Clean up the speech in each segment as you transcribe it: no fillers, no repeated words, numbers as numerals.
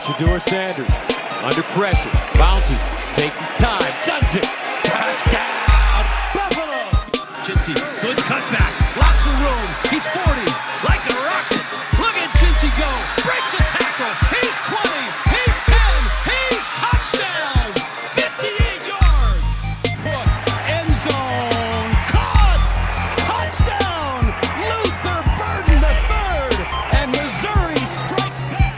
Shedeur Sanders under pressure, bounces, takes his time, does it. Touchdown, Buffalo! Jinty, good cutback, lots of room. He's 40, like a rocket. Look at Jinty go, breaks a tackle. He's 20, he's 10, he's touchdown. 58 yards. Cook, end zone, caught, touchdown. Luther Burden the third, and Missouri strikes back.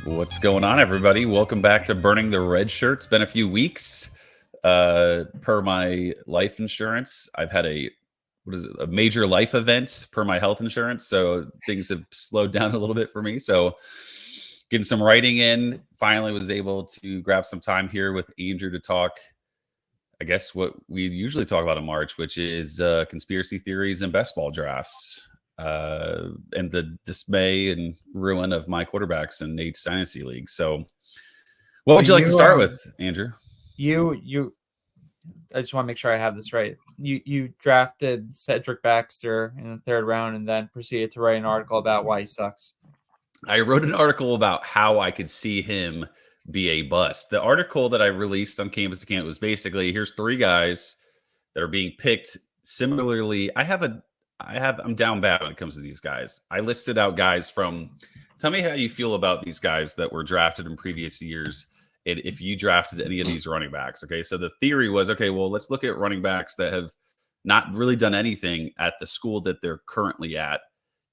What's going on, everybody? Welcome back to Burning the Red Shirt. It's been a few weeks. Per my life insurance, I've had a major life event per my health insurance, so things have slowed down a little bit for me. So getting some writing in, finally was able to grab some time here with Andrew to talk, I guess, what we usually talk about in March, which is conspiracy theories and best ball drafts. And the dismay and ruin of my quarterbacks in Nate's Dynasty League. So what would you like to start with, Andrew? I just want to make sure I have this right. You drafted Cedric Baxter in the third round and then proceeded to write an article about why he sucks. I wrote an article about how I could see him be a bust. The article that I released on Campus to Camp was basically, here's three guys that are being picked similarly. I'm down bad when it comes to these guys. I listed out guys from, tell me how you feel about these guys that were drafted in previous years. And if you drafted any of these running backs, okay. So the theory was, okay, well, let's look at running backs that have not really done anything at the school that they're currently at,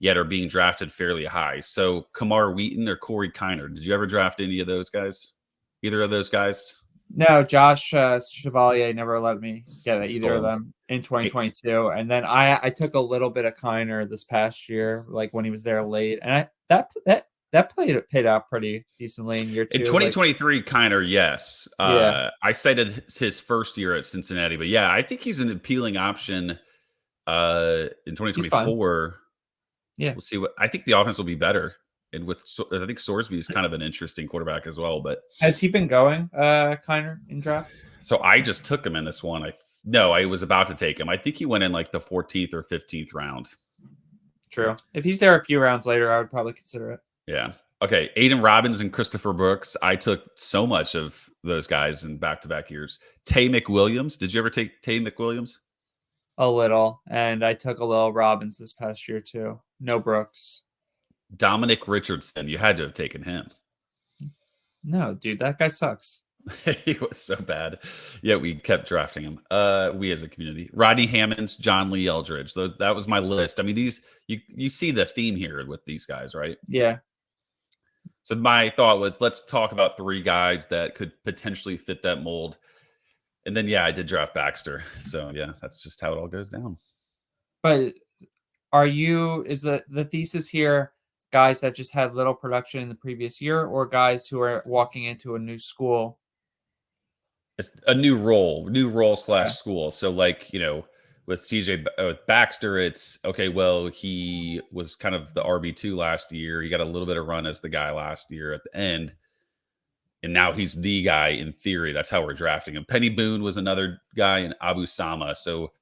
yet are being drafted fairly high. So Kamar Wheaton or Corey Kiner, did you ever draft any of those guys? Either of those guys? No, Josh Chevalier never let me get either of them in 2022. And then I took a little bit of Kiner this past year, like when he was there late. And that paid out pretty decently in year two. In 2023, Kiner, yes. Yeah. I cited his first year at Cincinnati. But yeah, I think he's an appealing option in 2024. Yeah. We'll see what I think the offense will be better. And I think Sorsby is kind of an interesting quarterback as well. But has he been going, Kiner, in drafts? So I just took him in this one. I was about to take him. I think he went in like the 14th or 15th round. True. If he's there a few rounds later, I would probably consider it. Yeah. Okay. Aiden Robbins and Christopher Brooks. I took so much of those guys in back-to-back years. Tay McWilliams. Did you ever take Tay McWilliams? A little. And I took a little Robbins this past year too. No Brooks. Dominic Richardson, you had to have taken him. No, dude, that guy sucks. He was so bad. Yeah, we kept drafting him. We as a community. Rodney Hammonds, John Lee Eldridge. That was my list. I mean, these you see the theme here with these guys, right? Yeah. So my thought was, let's talk about three guys that could potentially fit that mold. And then, yeah, I did draft Baxter. So yeah, that's just how it all goes down. But is the thesis here guys that just had little production in the previous year, or guys who are walking into a new school? It's a new role / school. So like, with Baxter, it's okay. Well, he was kind of the RB2 last year. He got a little bit of run as the guy last year at the end. And now he's the guy in theory. That's how we're drafting him. Penny Boone was another guy in Abu Sama. So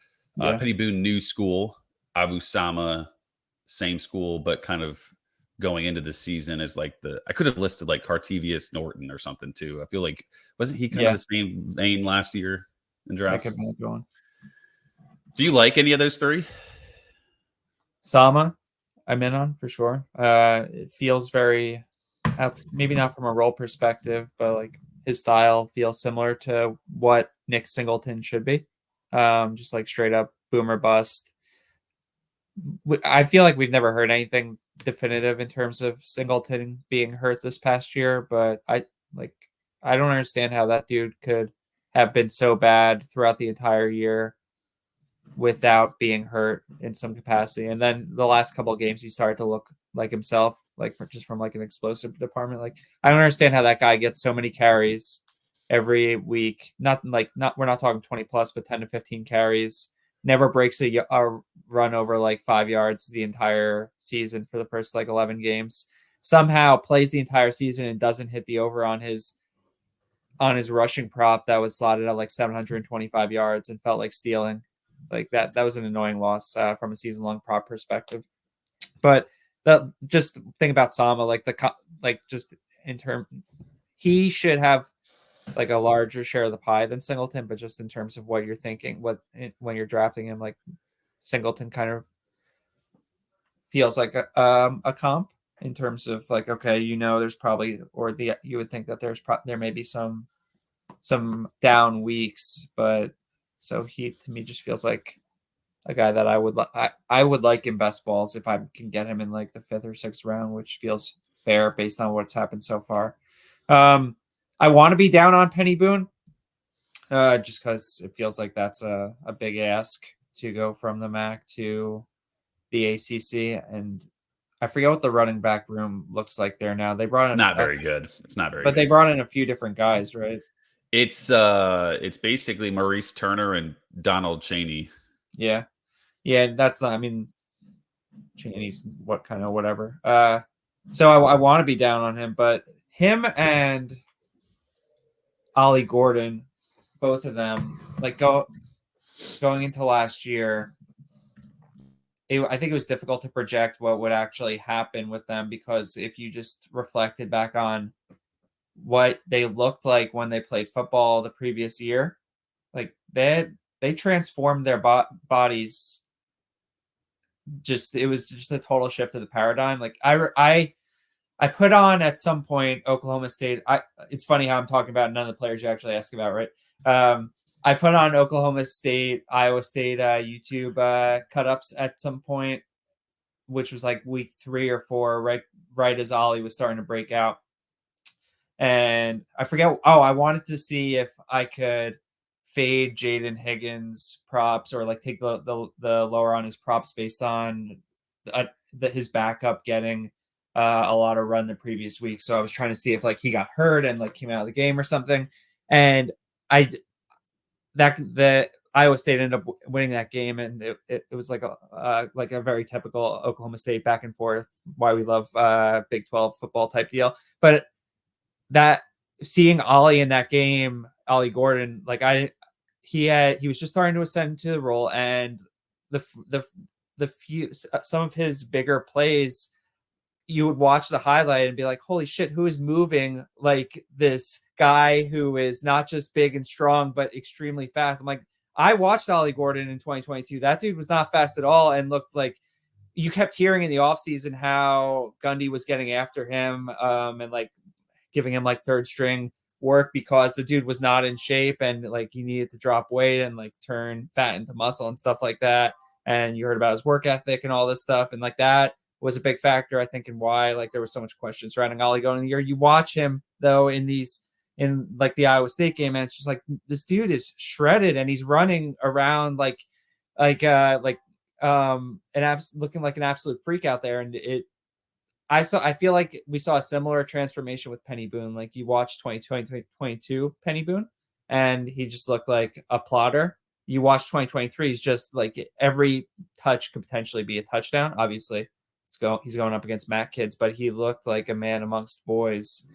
Penny Boone, new school, Abu Sama, same school, but kind of going into the season as like I could have listed like Cartevious Norton or something too. I feel like, wasn't he kind of the same vein last year in drafts? Going. Do you like any of those three? Sama, I'm in on for sure. It feels very, maybe not from a role perspective, but like his style feels similar to what Nick Singleton should be. Just like straight up boomer bust. I feel like we've never heard anything definitive in terms of Singleton being hurt this past year, but I don't understand how that dude could have been so bad throughout the entire year without being hurt in some capacity. And then the last couple of games, he started to look like himself, from like an explosive department. Like, I don't understand how that guy gets so many carries every week. We're not talking 20 plus, but 10 to 15 carries. Never breaks a run over like 5 yards the entire season for the first 11 games. Somehow plays the entire season and doesn't hit the over on his on his rushing prop that was slotted at like 725 yards and felt like stealing. Like that was an annoying loss from a season-long prop perspective. But just think about Sama, like just in term, he should have like a larger share of the pie than Singleton, but just in terms of what you're thinking, when you're drafting him, like Singleton kind of feels like a comp in terms of like, okay, there's probably, you would think that there may be some down weeks, but so he to me just feels like a guy that I would like in best balls if I can get him in like the 5th or 6th round, which feels fair based on what's happened so far. I want to be down on Penny Boone, just because it feels like that's a big ask to go from the MAC to the ACC, and I forget what the running back room looks like there now. They brought It's not very good. It's not very but good. they brought in a few different guys, right? It's basically Maurice Turner and Donald Chaney. Yeah. That's not. I mean, Chaney's whatever. So I want to be down on him, but him and Ollie Gordon, both of them, like going into last year, I think it was difficult to project what would actually happen with them, because if you just reflected back on what they looked like when they played football the previous year, like they transformed their bodies. It was just a total shift of the paradigm. Like I put on at some point Oklahoma State. It's funny how I'm talking about none of the players you actually ask about, right? I put on Oklahoma State, Iowa State YouTube cut-ups at some point, which was like week 3 or 4, right as Ollie was starting to break out. And I forget. I wanted to see if I could fade Jaden Higgins props, or like take the lower on his props based on his backup getting a lot of run the previous week. So I was trying to see if like he got hurt and like came out of the game or something. And the Iowa State ended up winning that game, and it was like a very typical Oklahoma State back and forth, why we love Big 12 football type deal. But that seeing Ollie in that game, Ollie Gordon, like he was just starting to ascend to the role, and some of his bigger plays, you would watch the highlight and be like, holy shit, who is moving like this guy who is not just big and strong, but extremely fast? I'm like, I watched Ollie Gordon in 2022. That dude was not fast at all, and looked like, you kept hearing in the offseason how Gundy was getting after him, and like giving him like 3rd string work because the dude was not in shape, and like he needed to drop weight and like turn fat into muscle and stuff like that. And you heard about his work ethic and all this stuff, and like that was a big factor, I think, in why like there was so much question surrounding Ollie going in the year. You watch him though in like the Iowa State game, and it's just like, this dude is shredded, and he's running around looking like an absolute freak out there. And I feel like we saw a similar transformation with Penny Boone. Like you watched 2022 Penny Boone, and he just looked like a plotter. You watch 2023, he's just like, every touch could potentially be a touchdown. Obviously, he's going up against MAC kids, but he looked like a man amongst boys.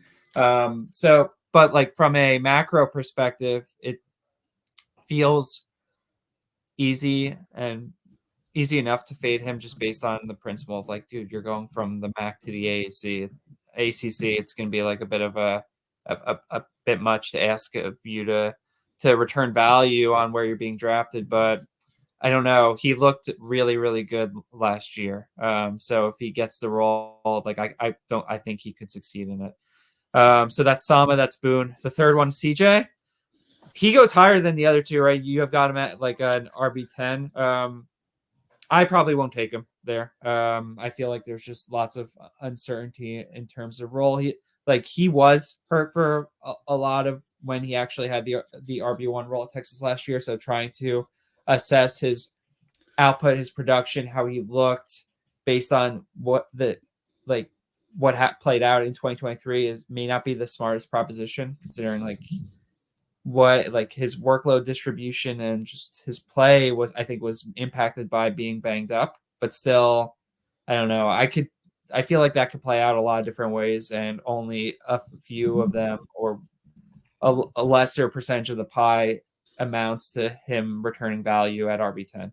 But like from a macro perspective, it feels easy enough to fade him, just based on the principle of like, dude, you're going from the MAC to the ACC. It's going to be like a bit of a bit much to ask of you to return value on where you're being drafted. But I don't know. He looked really, really good last year. So if he gets the role, like I think he could succeed in it. So that's Sama, that's Boone. The third one, CJ. He goes higher than the other two, right? You have got him at like an RB10. I probably won't take him there. I feel like there's just lots of uncertainty in terms of role. He was hurt for a lot of when he actually had the RB1 role at Texas last year. So trying to assess his output, his production, how he looked based on what played out in 2023 may not be the smartest proposition, considering what his workload distribution and just his play was impacted by being banged up. But still, I don't know. I feel like that could play out a lot of different ways, and only a few of them, or a lesser percentage of the pie amounts to him returning value at RB10.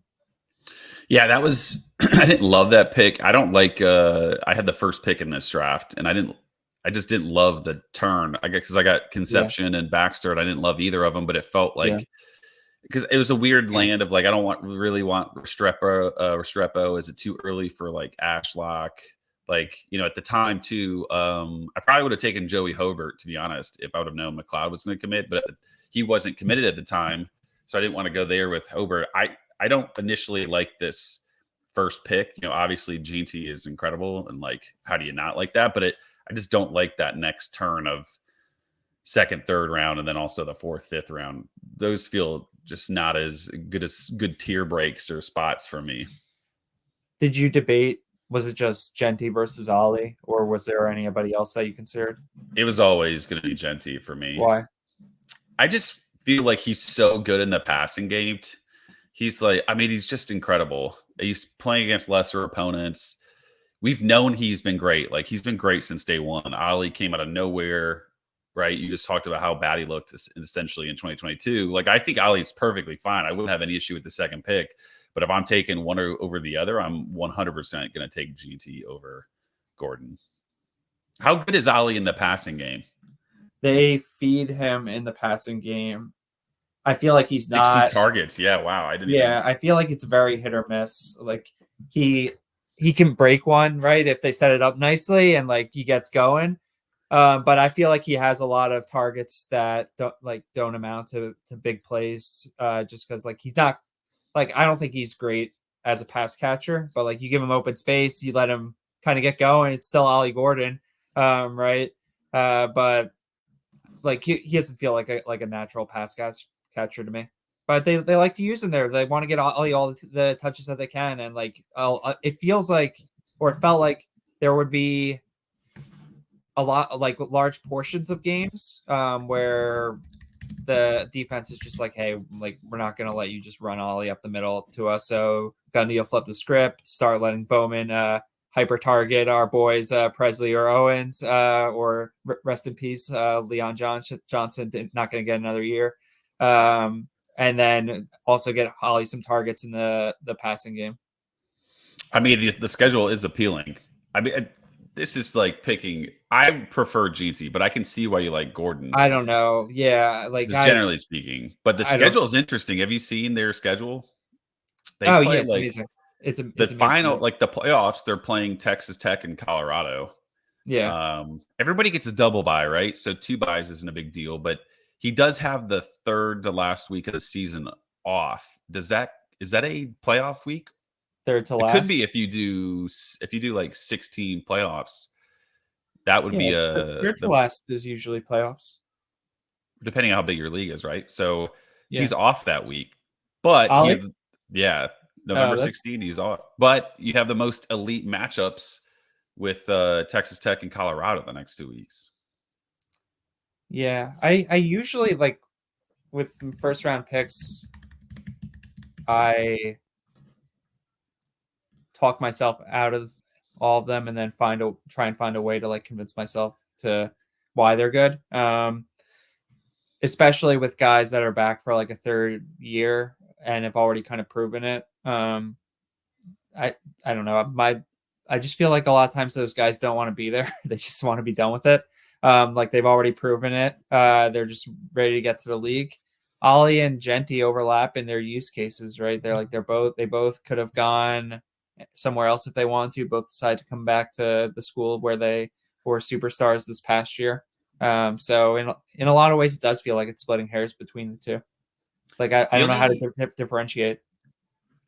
Yeah, that was I didn't love that pick. I don't like I had the first pick in this draft and I just didn't love the turn. I guess because I got Conception and Baxter and I didn't love either of them, but it felt Yeah. like because it was a weird land of like I don't really want Restrepo. Is it too early for like Ashlock? Like, at the time too, I probably would have taken Joey Hobart, to be honest, if I would have known McLeod was going to commit, but he wasn't committed at the time. So I didn't want to go there with Hobart. I don't initially like this first pick. Obviously Ginty is incredible. And like, how do you not like that? But I just don't like that next turn of second, third round, and then also the fourth, fifth round. Those feel just not as good tier breaks or spots for me. Did you debate? Was it just Genty versus Ollie, or was there anybody else that you considered? It was always going to be Genty for me. Why? I just feel like he's so good in the passing game. He's like, he's just incredible. He's playing against lesser opponents. We've known he's been great. Like, he's been great since day one. Ollie came out of nowhere, right? You just talked about how bad he looked essentially in 2022. Like, I think Ollie's perfectly fine. I wouldn't have any issue with the second pick. But if I'm taking one over the other, I'm 100% going to take GT over Gordon. How good is Ollie in the passing game? They feed him in the passing game. I feel like he's 60 not targets. Yeah, wow. I feel like it's very hit or miss. Like he can break one, right, if they set it up nicely and like he gets going. But I feel like he has a lot of targets that don't amount to big plays. Just because like he's not. Like, I don't think he's great as a pass catcher, but like you give him open space, you let him kind of get going. It's still Ollie Gordon, right? But like he doesn't feel like a natural pass catcher to me. But they like to use him there. They want to get Ollie all the touches that they can, and like it feels like, or it felt like there would be a lot like large portions of games where the defense is just like, hey, like we're not going to let you just run Ollie up the middle to us. So Gundy will flip the script, start letting Bowman hyper target our boys Presley or Owens, or rest in peace Leon Johnson, not going to get another year, and then also get Ollie some targets in the passing game. The schedule is appealing. This is like picking. I prefer GT, but I can see why you like Gordon. I don't know. Yeah, like generally speaking, but the schedule is interesting. Have you seen their schedule? It's amazing. It's amazing. Final, like the playoffs. They're playing Texas Tech and Colorado. Yeah. Everybody gets a double bye, right? So 2 byes isn't a big deal, but he does have the third to last week of the season off. Is that a playoff week? Third to last. It could be if you do like 16 playoffs. That would be third to last is usually playoffs, depending on how big your league is, right? So he's off that week, but November 16 he's off. But you have the most elite matchups with Texas Tech and Colorado the next 2 weeks. Yeah, I usually like with first round picks, I talk myself out of all of them and then try and find a way to like convince myself to why they're good. Especially with guys that are back for like a third year and have already kind of proven it. I don't know. I just feel like a lot of times those guys don't want to be there. They just want to be done with it. Like they've already proven it. They're just ready to get to the league. Ollie and Genty overlap in their use cases, right? They both could have gone somewhere else if they want to. Both decide to come back to the school where they were superstars this past year. So in a lot of ways, it does feel like it's splitting hairs between the two. Like I don't know how to differentiate.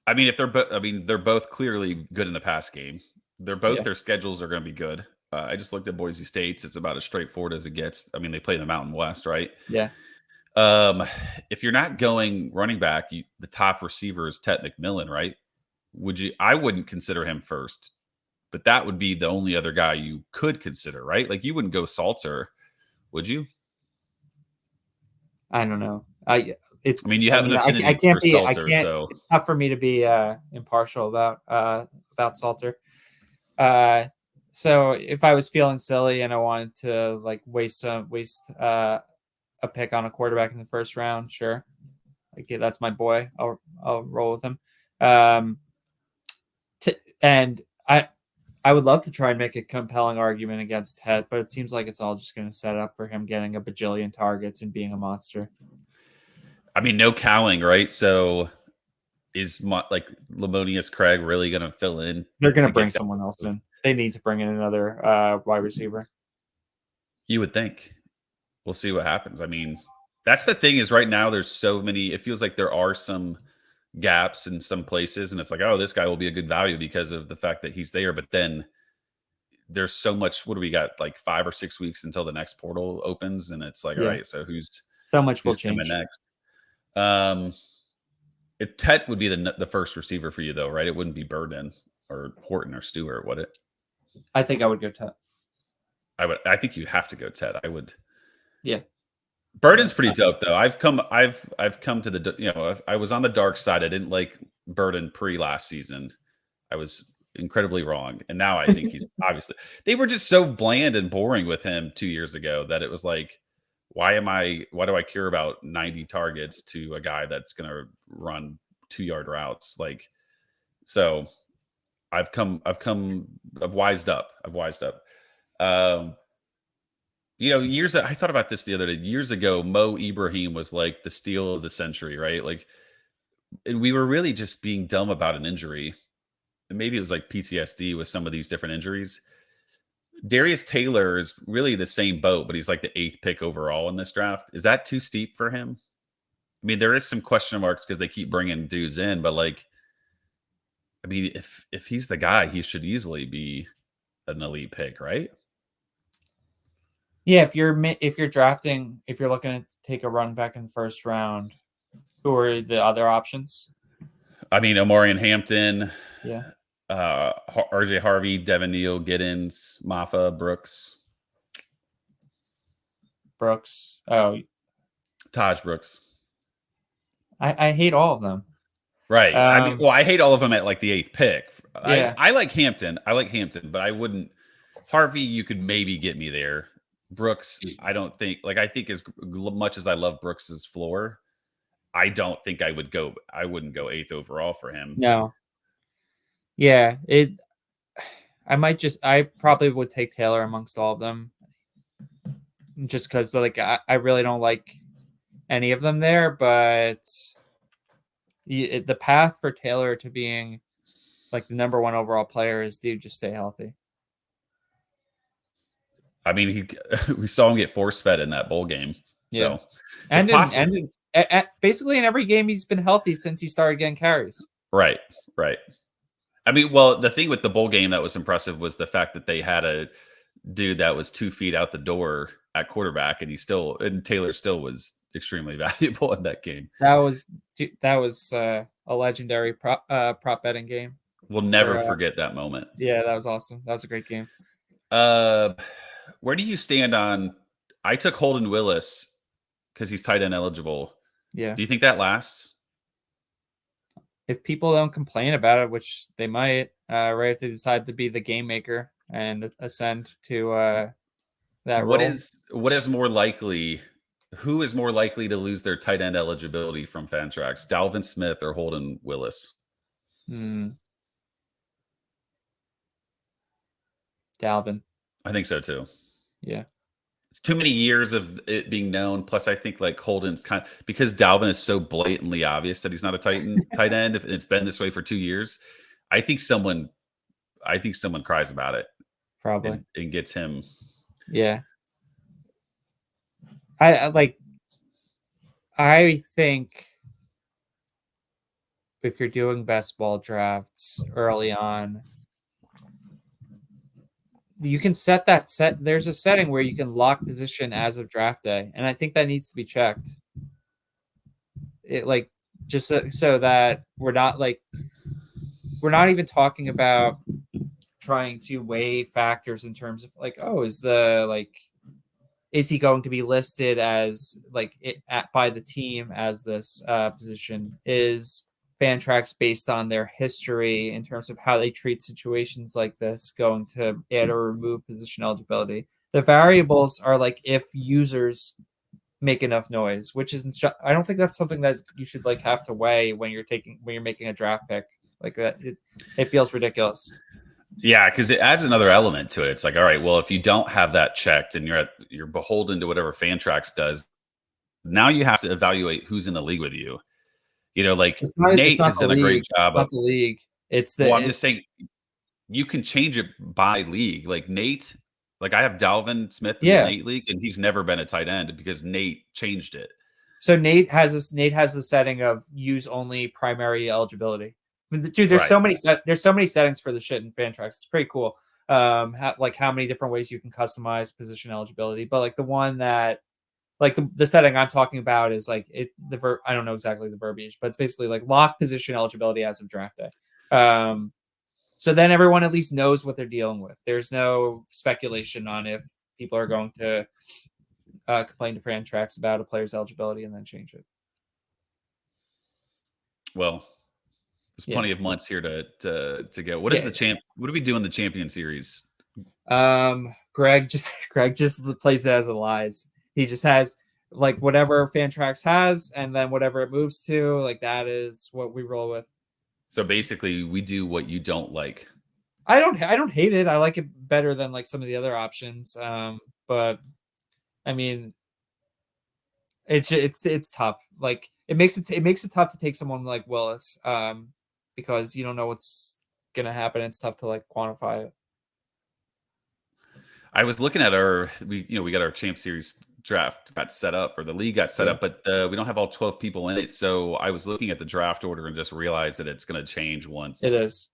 If they're both clearly good in the pass game. Their schedules are going to be good. I just looked at Boise State's. It's about as straightforward as it gets. They play the Mountain West, right? Yeah. If you're not going running back, the top receiver is Tet McMillan, right? I wouldn't consider him first, but that would be the only other guy you could consider, right? Like you wouldn't go Salter, would you? I don't know. You have an affinity for Salter, so it's tough for me to be impartial about Salter. So if I was feeling silly and I wanted to like waste a pick on a quarterback in the first round, sure. Like, yeah, that's my boy. I'll roll with him. And I would love to try and make a compelling argument against Ted, but it seems like it's all just going to set up for him getting a bajillion targets and being a monster. I mean, no cowing, right? So is like Lamonius Craig really going to fill in? They're going to bring someone else in. They need to bring in another wide receiver. You would think. We'll see what happens. I mean, that's the thing is right now there's so many. It feels like there are some gaps in some places, and it's like, oh, this guy will be a good value because of the fact that he's there. But then there's so much. What do we got? Like 5 or 6 weeks until the next portal opens, and it's like, all right, so so much will change next. Tet would be the first receiver for you, though, right? It wouldn't be Burden or Horton or Stewart, would it? I think I would go Tet. I think you have to go Tet. I would. Yeah. Burden's pretty dope, though. I've come to the I was on the dark side. I didn't like Burden last season. I was incredibly wrong, and now I think he's obviously. They were just so bland and boring with him 2 years ago that it was like, why do I care about 90 targets to a guy that's going to run 2-yard routes? Like, so I've wised up. I thought about this the other day. Years ago, Mo Ibrahim was like the steal of the century, right? Like, and we were really just being dumb about an injury. And maybe it was like PTSD with some of these different injuries. Darius Taylor is really the same boat, but he's like the 8th pick overall in this draft. Is that too steep for him? I mean, there is some question marks because they keep bringing dudes in, but like, I mean, if he's the guy, he should easily be an elite pick, right? Yeah, if you're looking to take a running back in the first round, who are the other options? I mean, Omarion Hampton, yeah, RJ Harvey, Devin Neal, Giddens, Maffa, Brooks. Oh, Taj Brooks. I hate all of them. Right. I hate all of them at like the 8th pick. Yeah. I like Hampton. But I wouldn't. Harvey, you could maybe get me there. Brooks, I don't think. Like, I think as much as I love Brooks's floor, I don't think I wouldn't go 8th overall for him. No. Yeah, I probably would take Taylor amongst all of them, just because like I really don't like any of them there, but the path for Taylor to being like the number 1 overall player is dude, just stay healthy. I mean, we saw him get force fed in that bowl game. Yeah. So, and basically in every game he's been healthy since he started getting carries. Right. I mean, well, the thing with the bowl game that was impressive was the fact that they had a dude that was 2 feet out the door at quarterback, and Taylor still was extremely valuable in that game. That was a legendary prop betting game. We'll never forget that moment. Yeah, that was awesome. That was a great game. Where do you stand on? I took Holden Willis because he's tight end eligible. Yeah. Do you think that lasts? If people don't complain about it, which they might, right? If they decide to be the game maker and ascend to that role. What is more likely? Who is more likely to lose their tight end eligibility from Fantrax? Dalvin Smith or Holden Willis? Dalvin. I think so too. Yeah. Too many years of it being known. Plus, I think like Holden's because Dalvin is so blatantly obvious that he's not a tight end. If it's been this way for 2 years, I think someone cries about it. Probably. And gets him. Yeah. I think if you're doing best ball drafts early on, you can set. There's a setting where you can lock position as of draft day, and I think that needs to be checked. It just so that we're not even talking about trying to weigh factors in terms of is he going to be listed as by the team as this position? Is Fantrax, based on their history in terms of how they treat situations like this, going to add or remove position eligibility? The variables are if users make enough noise, which is I don't think that's something that you should like have to weigh when you're making a draft pick like that. It feels ridiculous. Yeah, because it adds another element to it. It's like, all right, well, if you don't have that checked and you're beholden to whatever Fantrax does, now you have to evaluate who's in the league with you. You know, like Nate has done a great job of the league. It's the. Well, I'm just saying you can change it by league. Like Nate, like I have Dalvin Smith in the Nate league, and he's never been a tight end because Nate changed it. So Nate has the setting of use only primary eligibility. Dude, there's so many settings for the shit in Fantrax. It's pretty cool. How many different ways you can customize position eligibility, but like the one that like the setting I'm talking about is like I don't know exactly the verbiage, but it's basically like lock position eligibility as of draft day. So then everyone at least knows what they're dealing with. There's no speculation on if people are going to complain to Fantrax about a player's eligibility and then change it. Well, there's plenty of months here to go. What is the champ? What do we do in the champion series? Greg just plays it as it lies. He just has like whatever Fantrax has, and then whatever it moves to, like that is what we roll with. So basically, we do what you don't like. I don't hate it. I like it better than like some of the other options. But I mean, it's tough. Like it makes it tough to take someone like Willis, because you don't know what's gonna happen. It's tough to like quantify it. I was looking at we got our champ series draft got set up, or the league got set up, but we don't have all 12 people in it. So I was looking at the draft order and just realized that it's going to change once. It is.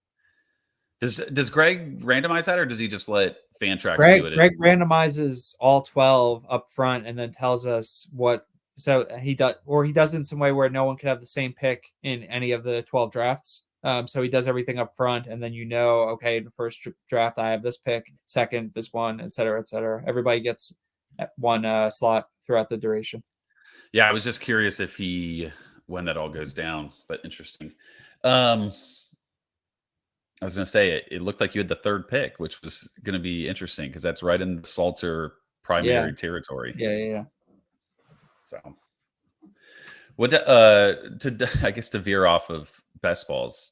Does Greg randomize that, or does he just let Fantrax do it? Greg randomizes all 12 up front and then tells us what. So he does in some way where no one can have the same pick in any of the 12 drafts. So he does everything up front, and then okay, in the first draft I have this pick, second this one, et cetera, et cetera. Everybody gets one slot throughout the duration. Yeah, I was just curious when that all goes down, but interesting. I was going to say it looked like you had the third pick, which was going to be interesting because that's right in the Salter primary territory. Yeah. So, I guess to veer off of best balls,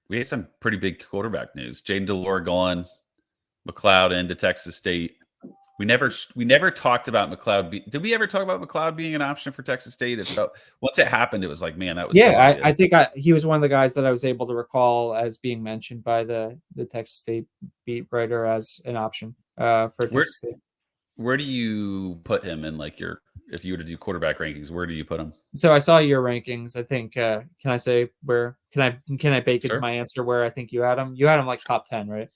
we had some pretty big quarterback news. Jaden Delore gone, McLeod into Texas State. We never talked about McLeod. Did we ever talk about McLeod being an option for Texas State? Once it happened, it was like, man, that was I think he was one of the guys that I was able to recall as being mentioned by the Texas State beat writer as an option for Texas State. Where do you put him in if you were to do quarterback rankings? Where do you put him? So I saw your rankings. I think can I say where can I bake into my answer where I think you had him? You had him like top 10, right?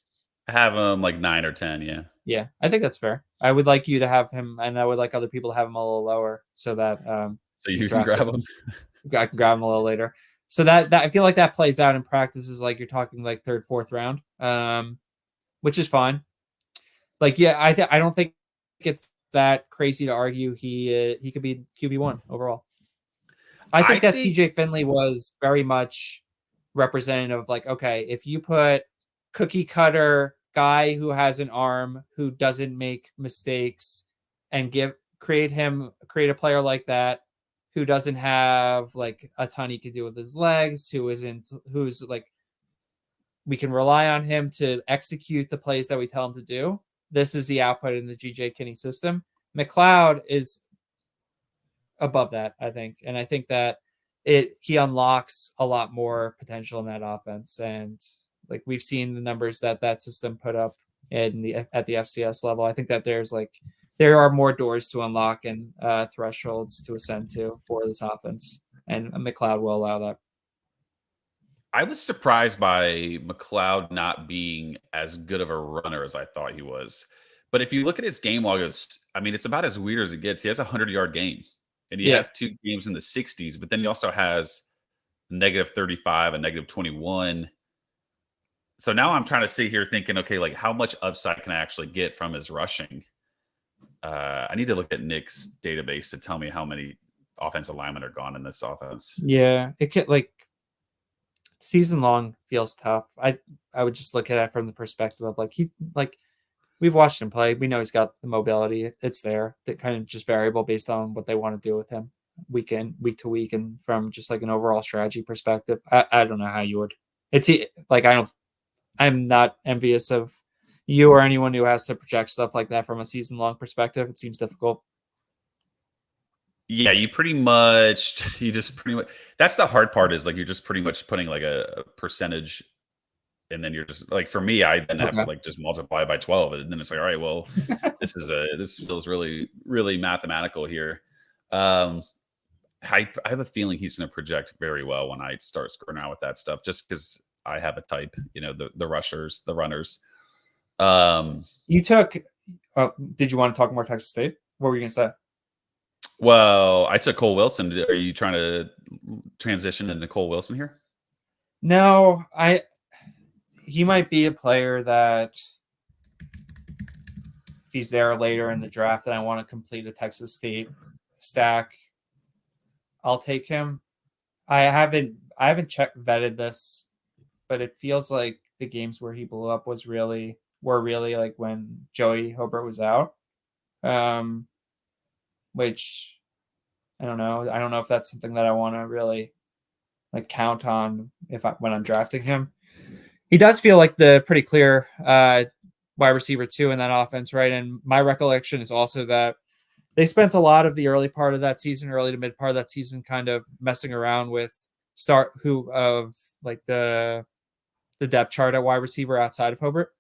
I have him like 9 or 10. Yeah. Yeah, I think that's fair. I would like you to have him, and I would like other people to have him a little lower, so that so you can grab him. I can grab him a little later. So that I feel like that plays out in practice is like you're talking like third, fourth round, which is fine. Like I don't think it's that crazy to argue he could be QB1 overall. I think that TJ Finley was very much representative of like, okay, if you put cookie cutter guy who has an arm, who doesn't make mistakes, and create a player like that who doesn't have like a ton he can do with his legs, who's like we can rely on him to execute the plays that we tell him to do. This is the output in the GJ Kinney system. McLeod is above that, I think. And I think that he unlocks a lot more potential in that offense. And like we've seen the numbers that system put up at the FCS level. I think that there are more doors to unlock and thresholds to ascend to for this offense. And McLeod will allow that. I was surprised by McLeod not being as good of a runner as I thought he was. But if you look at his game log, it's about as weird as it gets. He has a 100-yard game, and he has 2 games in the 60s, but then he also has a -35, a -21. So now I'm trying to sit here thinking, okay, like how much upside can I actually get from his rushing? I need to look at Nick's database to tell me how many offensive linemen are gone in this offense. Yeah, it could season long feels tough. I would just look at it from the perspective of like he's like we've watched him play. We know he's got the mobility. It's there. That kind of just variable based on what they want to do with him week to week, and from just like an overall strategy perspective. I don't know how you would. It's like I'm not envious of you or anyone who has to project stuff like that from a season long perspective. It seems difficult. Yeah, you just pretty much that's the hard part is like you're just pretty much putting like a percentage, and then you're just like for me, I then have to like just multiply by 12, and then it's like, all right, well, this feels really, really mathematical here. I have a feeling he's gonna project very well when I start screwing around with that stuff, just because I have a type, the rushers, the runners. You took did you want to talk more Texas State? What were you gonna say? Well, I took Cole Wilson. Are you trying to transition into Cole Wilson here? No, he might be a player that if he's there later in the draft and I want to complete a Texas State stack, I'll take him. I haven't vetted this, but it feels like the games where he blew up were really like when Joey Hobart was out. Which I don't know. I don't know if that's something that I want to really like count on when I'm drafting him. He does feel like the pretty clear wide receiver 2 in that offense, right? And my recollection is also that they spent a lot of the early to mid part of that season, kind of messing around with the depth chart at wide receiver outside of Hobart,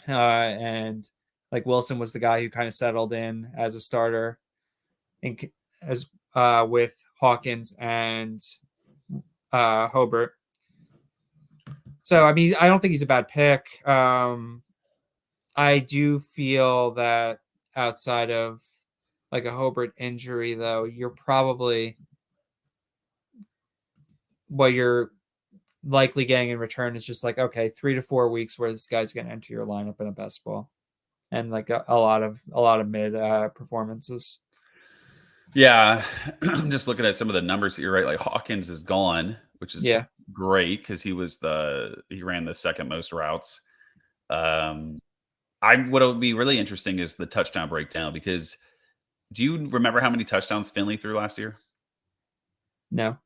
and like Wilson was the guy who kind of settled in as a starter, with Hawkins and Hobart. So I mean, I don't think he's a bad pick. I do feel that outside of like a Hobart injury, though, you're probably what you're likely getting in return is just like, okay, 3 to 4 weeks where this guy's going to enter your lineup in a best ball, and like a lot of mid performances. Yeah, I'm just looking at some of the numbers that you're right. Like Hawkins is gone, which is great because he ran the second most routes. What would be really interesting is the touchdown breakdown, because do you remember how many touchdowns Finley threw last year? No.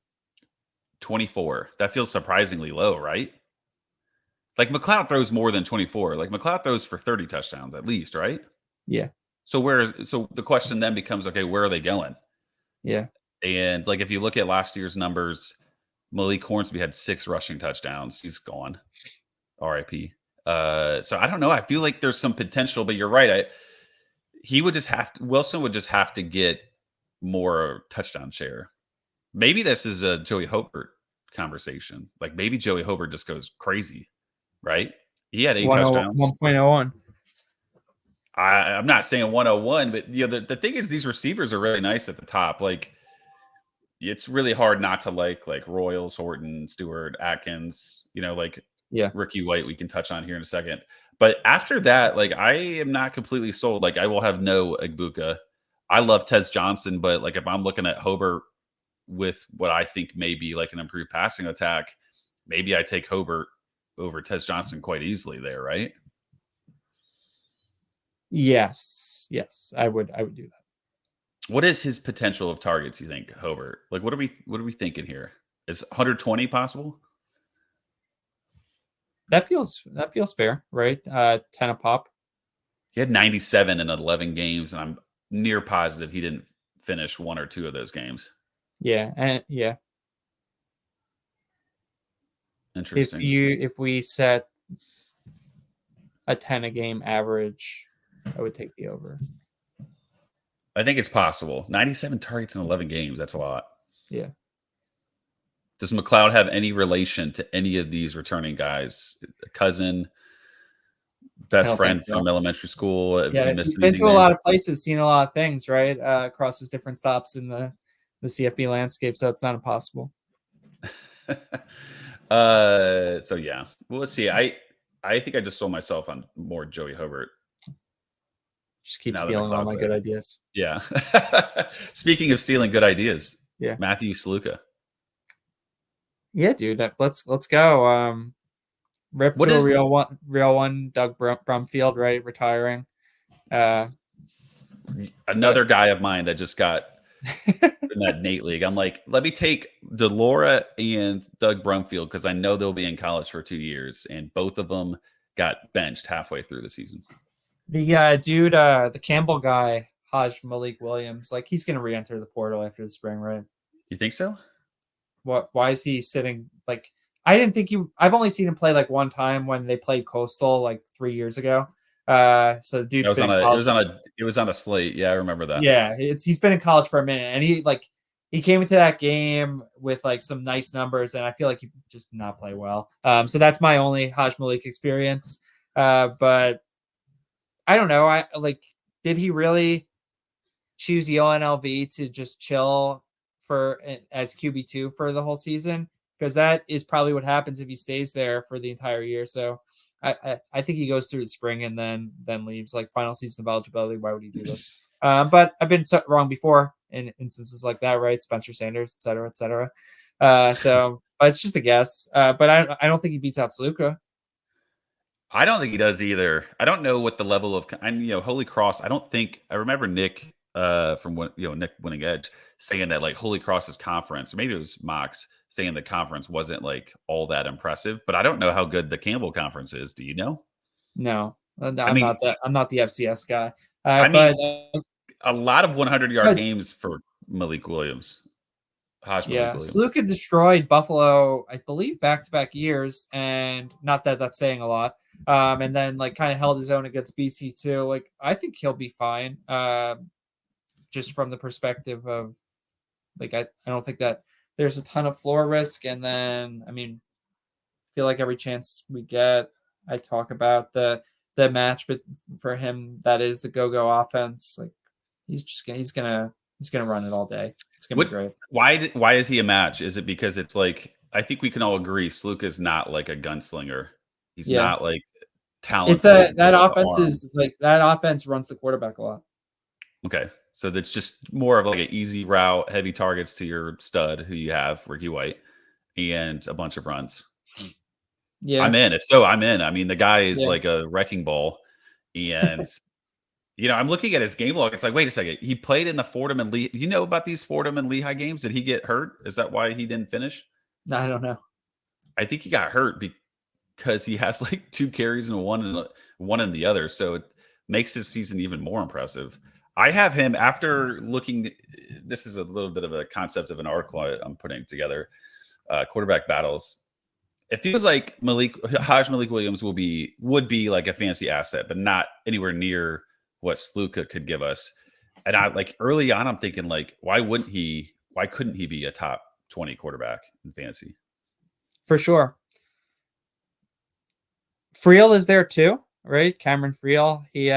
24. That feels surprisingly low, right? Like McLeod throws more than 24. Like McLeod throws for 30 touchdowns at least, right? Yeah. So the question then becomes, okay, where are they going? Yeah. And like if you look at last year's numbers, Malik Hornsby had 6 rushing touchdowns. He's gone. RIP. So I don't know. I feel like there's some potential, but you're right. Wilson would just have to get more touchdown share. Maybe this is a Joey Hobart conversation. Like maybe Joey Hobart just goes crazy, right? He had 8 touchdowns. 1.01. I'm not saying 101, but the thing is these receivers are really nice at the top. Like it's really hard not to like Royals, Horton, Stewart, Atkins, Ricky White we can touch on here in a second. But after that, like I am not completely sold. Like I will have no Egbuka. I love Tez Johnson, but like if I'm looking at Hobart with what I think may be like an improved passing attack, maybe I take Hobart over Tez Johnson quite easily there, right? Yes, I would do that. What is his potential of targets, you think, Hobart? Like what are we thinking here? Is 120 possible? That feels fair, right? 10 a pop. He had 97 in 11 games, and I'm near positive he didn't finish 1 or 2 of those games. Yeah. Interesting. If we set a 10 a game average, I would take the over. I think it's possible. 97 targets in 11 games. That's a lot. Yeah. Does McLeod have any relation to any of these returning guys? A cousin, best friend from elementary school? Yeah, he's been to a lot of places, seen a lot of things, right? Across his different stops in the CFB landscape, so it's not impossible. So yeah. Well, let's see. I think I just sold myself on more Joey Hobart. Just keep stealing all my good ideas. Yeah. Speaking of stealing good ideas, yeah, Matthew Sluka. Yeah, dude. Let's go. Rip What to a is real one. Doug Brumfield, right, retiring. another guy of mine that just got in that Nate league? I'm like, let me take Delora and Doug Brumfield because I know they'll be in college for 2 years, and both of them got benched halfway through the season. The dude, the Campbell guy, Haj Malik Williams, like he's gonna re-enter the portal after the spring, right? You think so? Why is he sitting like I didn't think I've only seen him play like one time when they played Coastal like 3 years ago. So the It dude's was been on in a it was college. on a it was on a slate. Yeah, I remember that. Yeah, he's been in college for a minute, and he came into that game with like some nice numbers, and I feel like he just did not play well. So that's my only Haj Malik experience. But I don't know. I like, did he really choose UNLV to just chill for as QB2 for the whole season? Because that is probably what happens if he stays there for the entire year. So I think he goes through the spring and then leaves, like final season of eligibility. Why would he do this? But I've been wrong before in instances like that, right? Spencer Sanders, et cetera, et cetera. So but it's just a guess. But I don't think he beats out Sluka. I don't think he does either. I don't know what the level of Holy Cross. I remember Nick from when Nick Winning Edge saying that like Holy Cross's conference, or maybe it was Mox saying the conference wasn't like all that impressive. But I don't know how good the Campbell conference is. Do you know? No, I'm mean, not the FCS guy. I But mean, a lot of 100-yard games for Malik Williams. Haj Malik yeah, Williams. Sluka destroyed Buffalo, I believe, back-to-back years, and not that that's saying a lot. And then like kind of held his own against BC too. Like I think he'll be fine. Just from the perspective of like I don't think that there's a ton of floor risk. And then I mean, I feel like every chance we get, I talk about the match, but for him that is the go-go offense. Like he's gonna run it all day. It's gonna be great. Why is he a match? Is it because it's like I think we can all agree Sluka is not like a gunslinger. He's not like talented. It's that offense is like that offense runs the quarterback a lot. Okay. So that's just more of like an easy route, heavy targets to your stud who you have, Ricky White, and a bunch of runs. Yeah. I'm in. If so, I'm in. I mean, the guy is like a wrecking ball. And I'm looking at his game log. It's like, wait a second. He played in the Fordham and Lehigh. You know about these Fordham and Lehigh games? Did he get hurt? Is that why he didn't finish? No, I don't know. I think he got hurt because he has like 2 carries and one in the other. So it makes his season even more impressive. I have him after looking. This is a little bit of a concept of an article I'm putting together. Quarterback battles. It feels like Haj Malik Williams would be like a fantasy asset, but not anywhere near what Sluka could give us. And I like early on, I'm thinking like, why couldn't he be a top 20 quarterback in fantasy? For sure. Friel is there too, right? Cameron Friel. He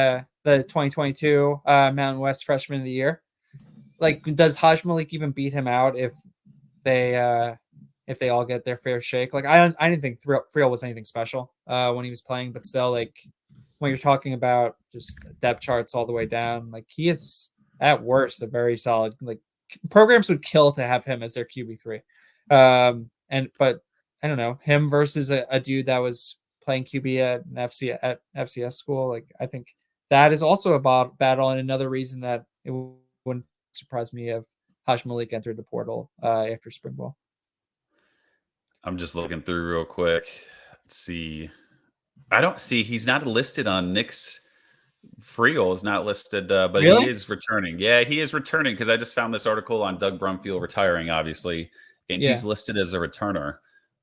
the 2022 Mountain West Freshman of the Year. Like, does Haj Malik even beat him out if they all get their fair shake? Like, I didn't think Friel was anything special when he was playing, but still, like when you're talking about just depth charts all the way down, like he is at worst a very solid. Like programs would kill to have him as their QB3. But I don't know, him versus a dude that was playing QB at FCS school. Like I think that is also a battle, and another reason that it wouldn't surprise me if Haj Malik entered the portal after spring ball. I'm just looking through real quick. Let's see. I don't see he's not listed on Nick's. Friel is not listed, but really? He is returning. Yeah, he is returning because I just found this article on Doug Brumfield retiring, obviously, and he's listed as a returner.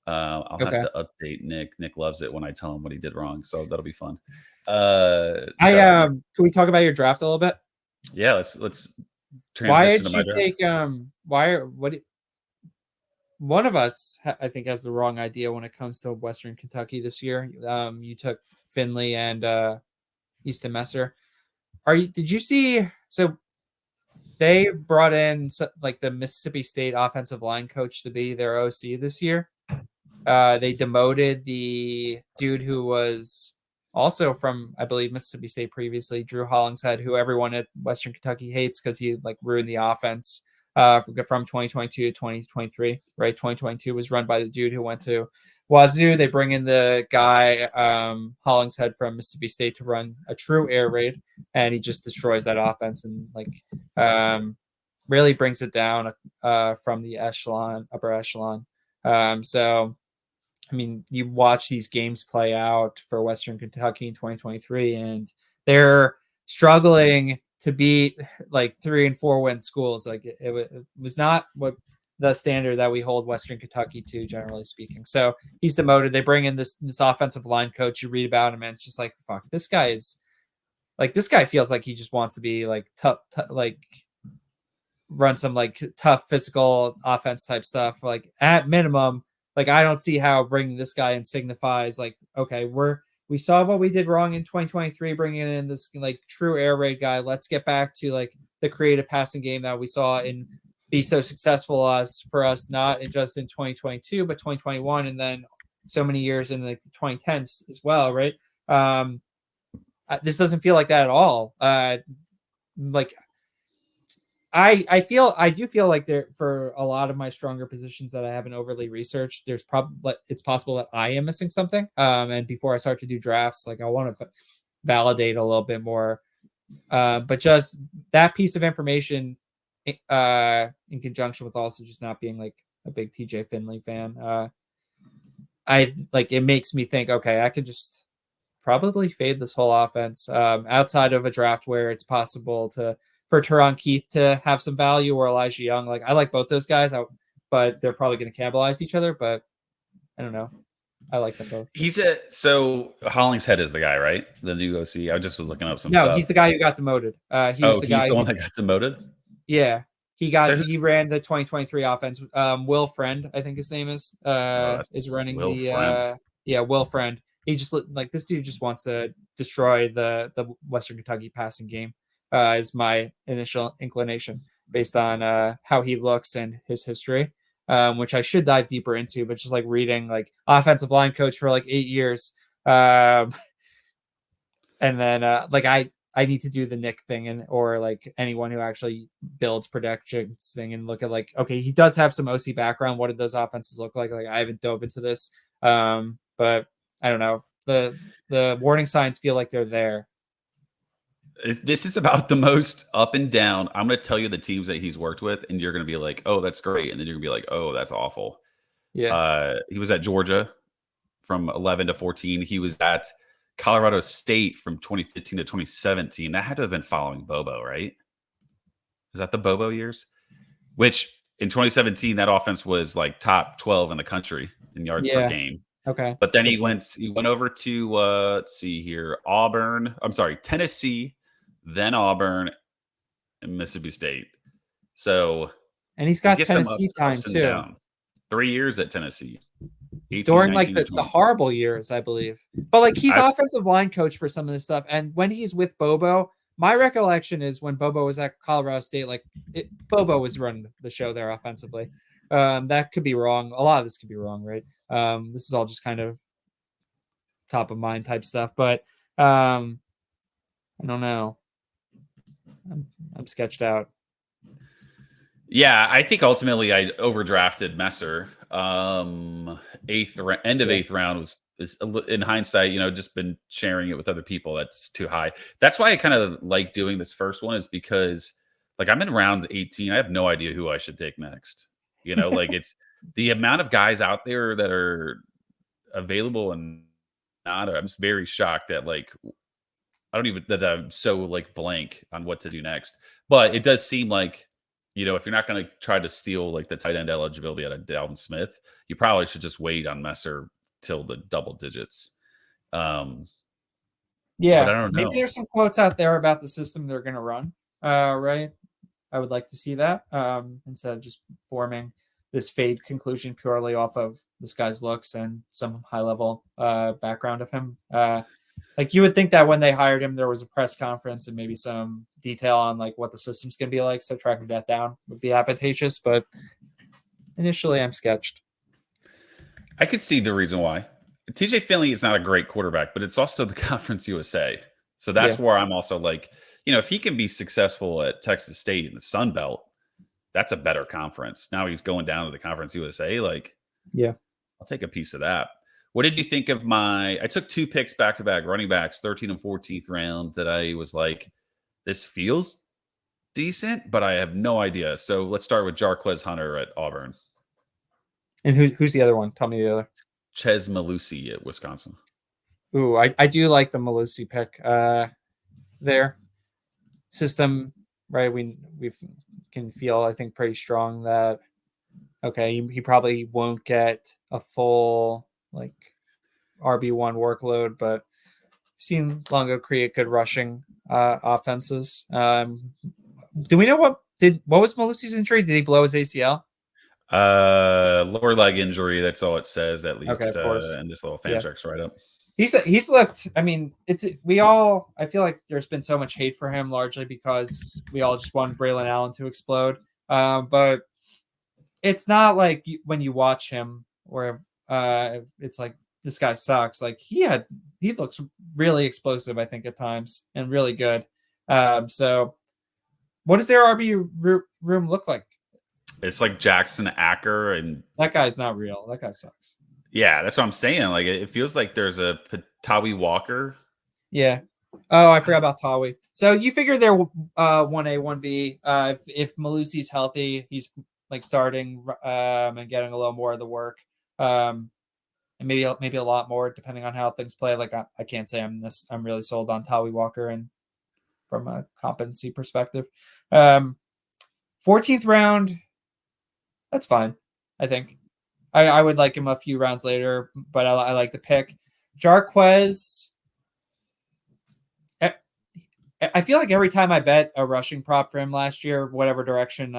I'll have to update Nick. Nick loves it when I tell him what he did wrong, so that'll be fun. Can we talk about your draft a little bit? Yeah, let's transition why to did my you draft. take one of us I think has the wrong idea when it comes to Western Kentucky this year. You took Finley and Easton Messer. Did you see? So they brought in like the Mississippi State offensive line coach to be their OC this year. They demoted the dude who was also from, I believe, Mississippi State previously, Drew Hollingshead, who everyone at Western Kentucky hates because he like ruined the offense from 2022 to 2023. Right, 2022 was run by the dude who went to Wazoo, they bring in the guy Hollingshead from Mississippi State to run a true air raid, and he just destroys that offense and really brings it down from the upper echelon. So, I mean, you watch these games play out for Western Kentucky in 2023, and they're struggling to beat like 3 and 4 win schools. Like it was not what the standard that we hold Western Kentucky to, generally speaking. So he's demoted. They bring in this offensive line coach. You read about him, and it's just like, fuck, this guy feels like he just wants to be like tough, like run some like tough physical offense type stuff. Like at minimum, like I don't see how bringing this guy in signifies like, okay, we saw what we did wrong in 2023, bringing in this like true air raid guy. Let's get back to like the creative passing game that we saw and be so successful for us, not just in 2022, but 2021, and then so many years in like the 2010s as well, right? This doesn't feel like that at all. Like I do feel like there, for a lot of my stronger positions that I haven't overly researched, there's probably, it's possible that I am missing something. And before I start to do drafts, like I want to validate a little bit more. But just that piece of information in conjunction with also just not being like a big TJ Finley fan, it makes me think, okay, I could just probably fade this whole offense outside of a draft where it's possible for Teron Keith to have some value or Elijah Young. Like I like both those guys, but they're probably going to cannibalize each other. But I don't know. I like them both. So Hollingshead is the guy, right? The new OC. I just was looking up some stuff. No, he's the guy who got demoted. He's the one that got demoted? Yeah. He ran the 2023 offense. Will Friend, I think his name is running Will Friend. He just like this dude just wants to destroy the Western Kentucky passing game. Is my initial inclination based on how he looks and his history, which I should dive deeper into, but just like reading like offensive line coach for like 8 years. And then like I need to do the Nick thing or like anyone who actually builds predictions thing and look at like, okay, he does have some OC background. What did those offenses look like? Like I haven't dove into this, but I don't know. The warning signs feel like they're there. This is about the most up and down. I'm going to tell you the teams that he's worked with, and you're going to be like, oh, that's great. And then you're going to be like, oh, that's awful. Yeah. He was at Georgia from 11 to 14. He was at Colorado State from 2015 to 2017. That had to have been following Bobo, right? Is that the Bobo years? Which in 2017, that offense was like top 12 in the country in yards per game. Okay. But then he went over to let's see here, Tennessee, then Auburn, and Mississippi State. So and he's got Tennessee time too. Down. 3 years at Tennessee. 18, during 19, like the horrible years, I believe. But like he's offensive line coach for some of this stuff. And when he's with Bobo, my recollection is when Bobo was at Colorado State, like Bobo was running the show there offensively. That could be wrong. A lot of this could be wrong, right? This is all just kind of top of mind type stuff, but I don't know. I'm sketched out. Yeah, I think ultimately I overdrafted Messer. End of 8th round is in hindsight, just been sharing it with other people. That's too high. That's why I kind of like doing this first one, is because like I'm in round 18. I have no idea who I should take next. Like it's the amount of guys out there that are available and not. I'm just very shocked that like that I'm so like blank on what to do next. But it does seem like, if you're not going to try to steal like the tight end eligibility out of Dalvin Smith, you probably should just wait on Messer till the double digits. Yeah, but I don't know. Maybe there's some quotes out there about the system they're going to run. Right. I would like to see that instead of just forming this fade conclusion purely off of this guy's looks and some high level background of him. Like you would think that when they hired him, there was a press conference and maybe some detail on like what the system's going to be like. So tracking that down would be advantageous, but initially I'm sketched. I could see the reason why. TJ Finley is not a great quarterback, but it's also the Conference USA. So that's where I'm also like, if he can be successful at Texas State in the Sun Belt, that's a better conference. Now he's going down to the Conference USA. Like, yeah, I'll take a piece of that. What did you think of I took 2 picks back to back, running backs, 13th and 14th round, that I was like, this feels decent, but I have no idea. So let's start with Jarquez Hunter at Auburn. And who's the other one? Tell me the other. Chez Malusi at Wisconsin. Ooh, I do like the Malusi pick there. System, right? We can feel, I think, pretty strong that, okay, he probably won't get a full like RB1 workload, but seen Longo create good rushing offenses. Do we know what was Malusi's injury? Did he blow his ACL? Lower leg injury. That's all it says, at least. Okay, of course. And this little Fantrax write up. He's looked. I mean, I feel like there's been so much hate for him, largely because we all just want Braylon Allen to explode. But it's not like when you watch him where it's like this guy sucks. Like he looks really explosive, I think, at times, and really good. So what does their RB room look like? It's like Jackson Acker, and that guy's not real. That guy sucks. Yeah, that's what I'm saying. Like it feels like there's a Tawi Walker. Yeah. Oh, I forgot about Tawi. So you figure they're 1A, 1B. If Malusi's healthy, he's like starting and getting a little more of the work. And maybe a lot more depending on how things play. Like I can't say I'm really sold on Tawi Walker and from a competency perspective. 14th round, that's fine, I think. I would like him a few rounds later, but I like the pick. Jarquez, I feel like every time I bet a rushing prop for him last year, whatever direction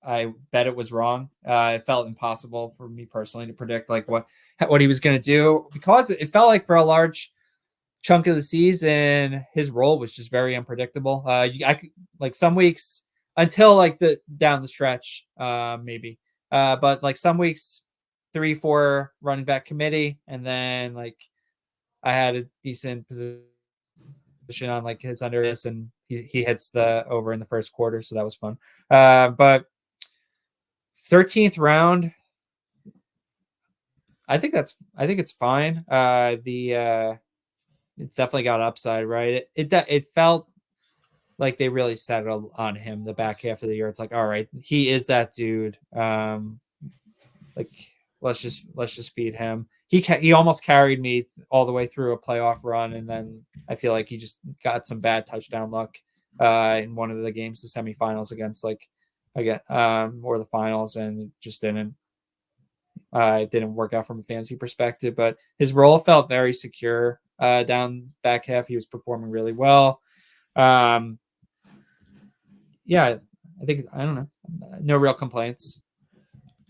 I bet it was wrong. It felt impossible for me personally to predict like what he was going to do, because it felt like for a large chunk of the season, his role was just very unpredictable. I could, like some weeks until like down the stretch, maybe. But like some weeks, 3-4 running back committee, and then like I had a decent position on like his under this, and he hits the over in the first quarter, so that was fun. But 13th round, I think it's fine. It's definitely got upside, right? It felt like they really settled on him the back half of the year. It's like, all right, he is that dude. Like let's just feed him. He almost carried me all the way through a playoff run, and then I feel like he just got some bad touchdown luck in one of the games, the semifinals against or the finals, and it just didn't work out from a fantasy perspective. But his role felt very secure down back half. He was performing really well. Yeah, I think, I don't know, no real complaints.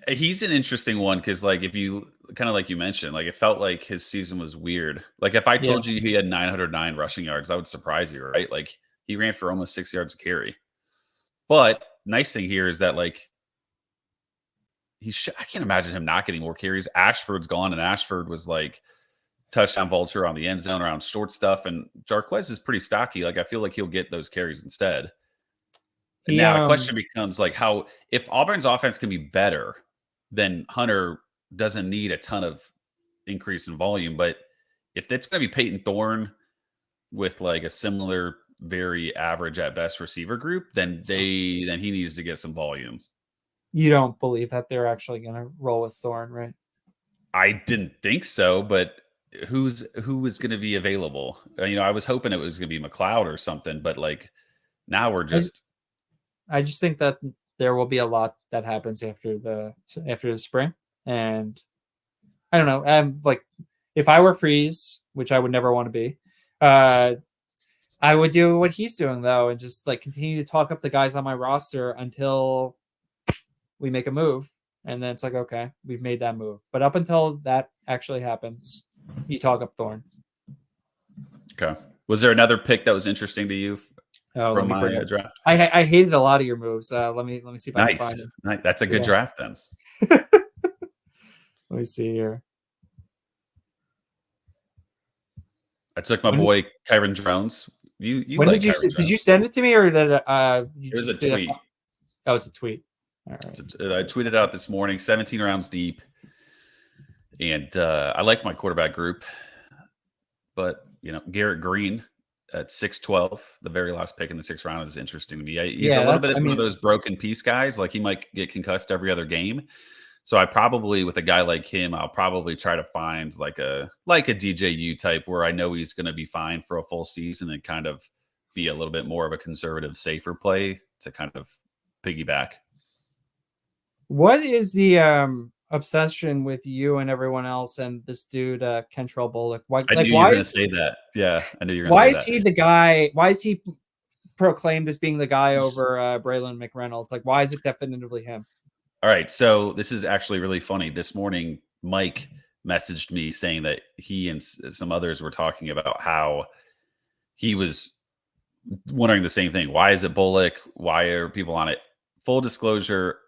He's an interesting one because, like, if you kind of like you mentioned, like it felt like his season was weird. Like if I told you he had 909 rushing yards, that would surprise you, right? Like he ran for almost 6 yards a carry. But nice thing here is that like I can't imagine him not getting more carries. Ashford's gone, and Ashford was like touchdown vulture on the end zone around short stuff, and Jarquez is pretty stocky. Like I feel like he'll get those carries instead. And now the question becomes like if Auburn's offense can be better, then Hunter doesn't need a ton of increase in volume. But if it's going to be Peyton Thorne with like a similar, very average at best receiver group, then he needs to get some volume. You don't believe that they're actually going to roll with Thorne, right? I didn't think so, but who is going to be available? I was hoping it was going to be McLeod or something, but like now we're just. I just think that there will be a lot that happens after the spring, and I don't know. Like if I were Freeze, which I would never want to be, I would do what he's doing though, and just like continue to talk up the guys on my roster until we make a move, and then it's like, okay, we've made that move. But up until that actually happens, you talk up Thorne. Okay. Was there another pick that was interesting to you? From my draft. I hated a lot of your moves. Let me see if I can find it. Nice. That's a good draft then. Let me see here. I took my boy Kyron Jones. When did you send it to me, or did it was a tweet? Oh, it's a tweet. All right. I tweeted out this morning, 17 rounds deep. And I like my quarterback group, but Garrett Green at 6'12", the very last pick in the 6th round is interesting to me. He's a little bit one of those broken piece guys. Like he might get concussed every other game. So I probably, with a guy like him, I'll probably try to find like a DJU type where I know he's going to be fine for a full season and kind of be a little bit more of a conservative, safer play to kind of piggyback. What is the obsession with you and everyone else and this dude, Kentrell Bullock? Why I knew you were going to say that. Yeah, I knew you were going to say that. Why is he the guy? Why is he proclaimed as being the guy over Braylon McReynolds? Like, why is it definitively him? All right, so this is actually really funny. This morning, Mike messaged me saying that he and some others were talking about how he was wondering the same thing. Why is it Bullock? Why are people on it? Full disclosure,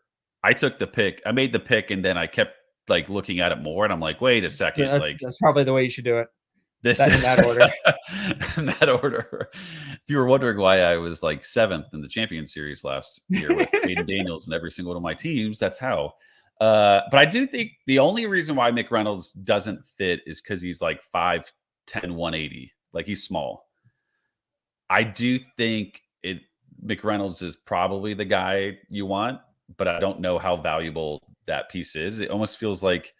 I took the pick. I made the pick, and then I kept like looking at it more, and I'm like, wait a second. That's probably the way you should do it. In that order. In that order. If you were wondering why I was like 7th in the Champion Series last year with Aiden Daniels and every single one of my teams, that's how. But I do think the only reason why McReynolds doesn't fit is because he's like 5'10", 180. Like he's small. I do think McReynolds is probably the guy you want, but I don't know how valuable that piece is. It almost feels like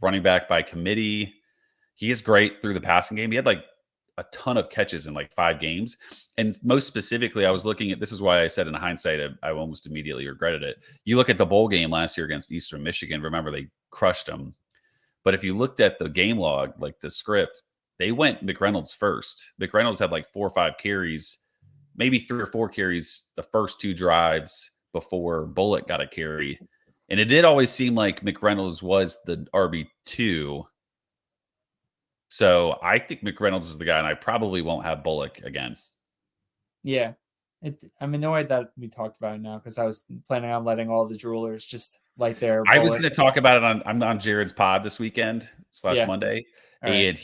running back by committee. He is great through the passing game. He had like a ton of catches in like 5 games. And most specifically, I was looking at, this is why I said in hindsight, I almost immediately regretted it. You look at the bowl game last year against Eastern Michigan. Remember, they crushed them. But if you looked at the game log, like the script, they went McReynolds first. McReynolds had like 4 or 5 carries, maybe 3 or 4 carries the first 2 drives before Bullock got a carry. And it did always seem like McReynolds was the RB2. So I think McReynolds is the guy, and I probably won't have Bullock again. Yeah. I'm annoyed that we talked about it now because I was planning on letting all the droolers just light their I was going to talk about it I'm on Jared's pod this weekend / Monday. All and